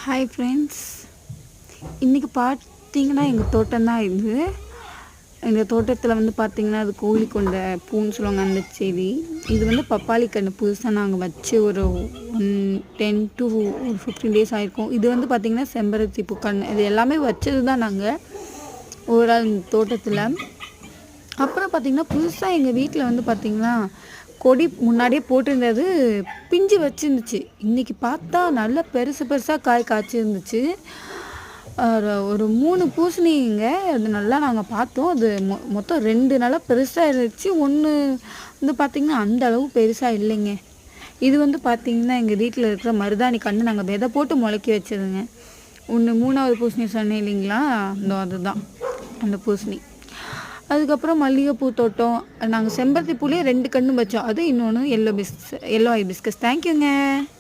Hi friends, இன்றைக்கி பார்த்தீங்கன்னா எங்கள் தோட்டம் தான் இது. எங்கள் தோட்டத்தில் வந்து பார்த்திங்கன்னா அது கோழி கொண்ட பூன்னு சொல்லுவாங்க அந்த செடி. இது வந்து பப்பாளி கன்று புதுசாக நாங்கள் வச்சு ஒரு 10 to 15 days ஆகிருக்கும். இது வந்து பார்த்திங்கன்னா செம்பருத்தி பூ கன்று. இது எல்லாமே வச்சது தான் நாங்கள் ஒரு தோட்டத்தில். அப்புறம் பார்த்திங்கன்னா புதுசாக எங்கள் வீட்டில் வந்து பார்த்திங்கன்னா கொடி முன்னாடியே போட்டிருந்தது பிஞ்சு வச்சுருந்துச்சு. இன்றைக்கி பார்த்தா நல்லா பெருசு பெருசாக காய் காய்ச்சிருந்துச்சு. ஒரு 3 பூசணிங்க. அது நல்லா நாங்கள் பார்த்தோம். அது மொத்தம் 2 நல்லா பெருசாக இருந்துச்சு. ஒன்று வந்து பார்த்திங்கன்னா அந்த அளவு பெருசாக இல்லைங்க. இது வந்து பார்த்திங்கன்னா எங்கள் வீட்டில் இருக்கிற மருதாணி கன்று நாங்கள் விதை போட்டு முளைக்க வச்சதுங்க. ஒன்று 3வது பூசணி சொன்னேன் இல்லைங்களா, அதுதான் அந்த பூசணி. அதுக்கப்புறம் மல்லிகைப்பூ தோட்டம். நாங்கள் செம்பருத்தி பூலேயே 2 கன்று வச்சோம். அது இன்னொன்று எல்லோ ஐ பிஸ்கஸ். தேங்க்யூங்க.